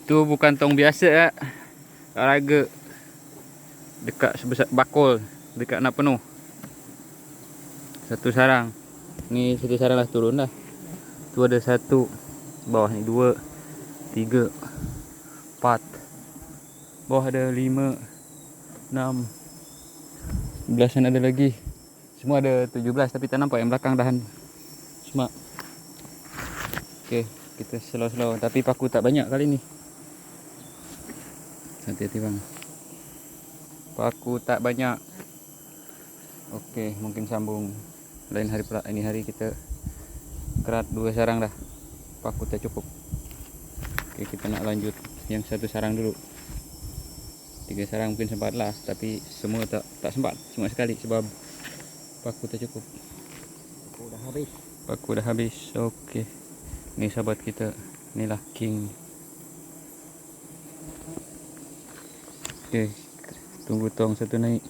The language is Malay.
Tu bukan tong biasa Raga dekat sebesar bakul, dekat nak penuh. Satu sarang. Ni satu sarang dah turun dah. Tu ada satu. Bawah ni 2, 3, 4. Bawah ada 5, 6, 11 ada lagi. Semua ada 17 tapi tak nampak yang belakang dahan semak. Okey, kita slow-slow tapi paku tak banyak kali ni. Hati-hati bang. Paku tak banyak. Okey, mungkin sambung lain hari pula. Ini hari kita kerat 2 sarang dah. Paku tak cukup. Okey, kita nak lanjut yang satu sarang dulu. 3 sarang mungkin sempat lah, tapi semua tak sempat. Cuma sekali sebab paku tak cukup. Paku dah habis. Paku dah habis. Okey. Ni sahabat kita. Inilah king. Okey. Tunggu tong satu naik.